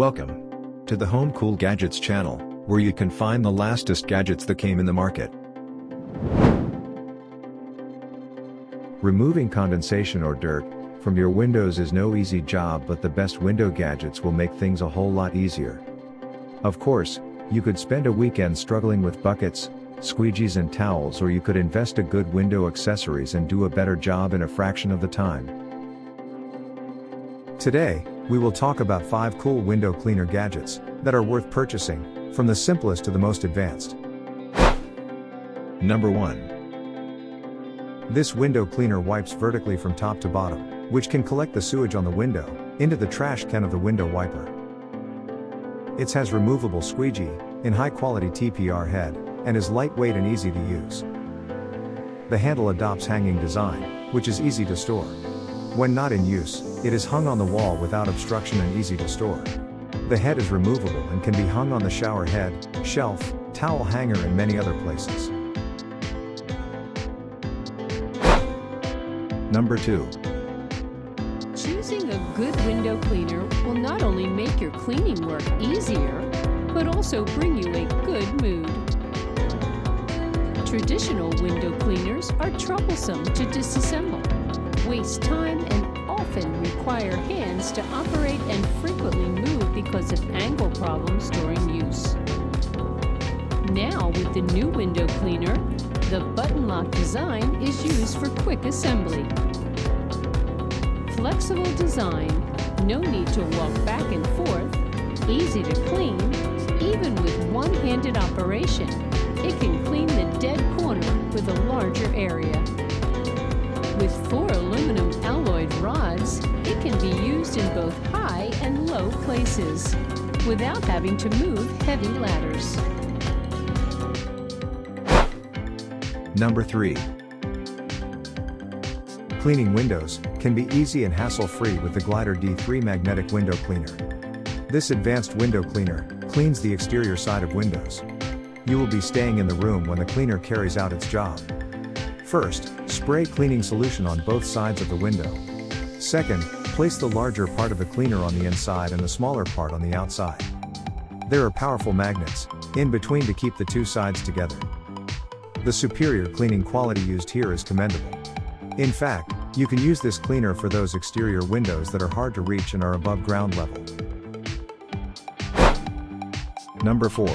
Welcome to the Home Cool Gadgets channel, where you can find the latest gadgets that came in the market. Removing condensation or dirt from your windows is no easy job, but the best window gadgets will make things a whole lot easier. Of course, you could spend a weekend struggling with buckets, squeegees and towels, or you could invest in good window accessories and do a better job in a fraction of the time. Today, we will talk about 5 cool window cleaner gadgets that are worth purchasing, from the simplest to the most advanced. Number 1. This window cleaner wipes vertically from top to bottom, which can collect the sewage on the window into the trash can of the window wiper. It has removable squeegee in high-quality TPR head and is lightweight and easy to use. The handle adopts hanging design, which is easy to store. When not in use, it is hung on the wall without obstruction and easy to store. The head is removable and can be hung on the shower head, shelf, towel hanger and many other places. Number 2. Choosing a good window cleaner will not only make your cleaning work easier, but also bring you a good mood. Traditional window cleaners are troublesome to disassemble, waste time, and often require hands to operate and frequently move because of angle problems during use. Now, with the new window cleaner, the button lock design is used for quick assembly. Flexible design, no need to walk back and forth, easy to clean. Even with one-handed operation, it can clean the dead corner with a larger area. With 4 aluminum alloyed rods, it can be used in both high and low places, without having to move heavy ladders. Number 3. Cleaning windows can be easy and hassle-free with the Glider D3 magnetic window cleaner. This advanced window cleaner cleans the exterior side of windows. You will be staying in the room when the cleaner carries out its job. First, spray cleaning solution on both sides of the window. Second, place the larger part of the cleaner on the inside and the smaller part on the outside. There are powerful magnets in between to keep the two sides together. The superior cleaning quality used here is commendable. In fact, you can use this cleaner for those exterior windows that are hard to reach and are above ground level. Number 4.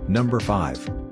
Number 5.